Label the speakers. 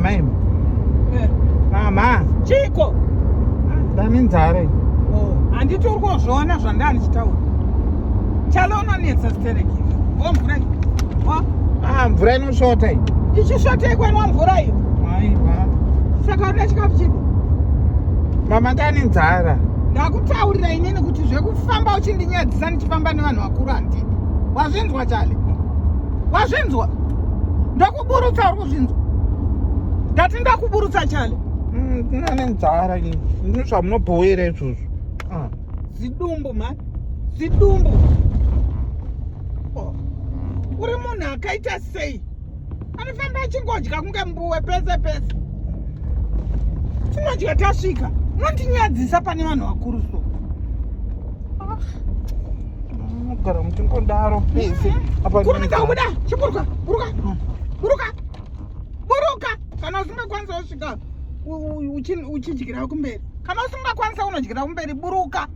Speaker 1: mama imi. Mama.
Speaker 2: Chiko.
Speaker 1: Ndane nzara.
Speaker 2: Handiti uri kuzviona zvandani chitaura. Chalo unonetsa stereki. Mvura iyi.
Speaker 1: Mvura inoshota iyi.
Speaker 2: Ichishota ikwenwa mvura iyo.
Speaker 1: Aiwa.
Speaker 2: Saka uda chikafu chipi?
Speaker 1: Mama ndane nzara.
Speaker 2: Ndakutaurira inini kuti zvekufamba uchindinyadzisa ndichifamba nevanhu vakuru handidi. Wazvinzwa Chale? Wazvinzwa? Ndakuburutsa uri kuzvinzwa? Ndati ndakuburutsa Chale?
Speaker 1: Ndane nzara ini. Ndino zvamunobhowera izvozvo.
Speaker 2: Zidumbu mani. Zidumbu. Uri munhu akaita sei? Anofamba achingodya kunge mbuwe pese pese. Tinodya tasvika. Unondinyadzisa pane vanhu vakuru so.
Speaker 1: Unogara muchingodaro pese.
Speaker 2: Kurumidza kubuda. Chiburuka. Buruka. Buruka. Buruka. Kana usingakwanisa kusvika uchidyira kumberi. Kana usingakwanisa unodyira kumberi. Buruka.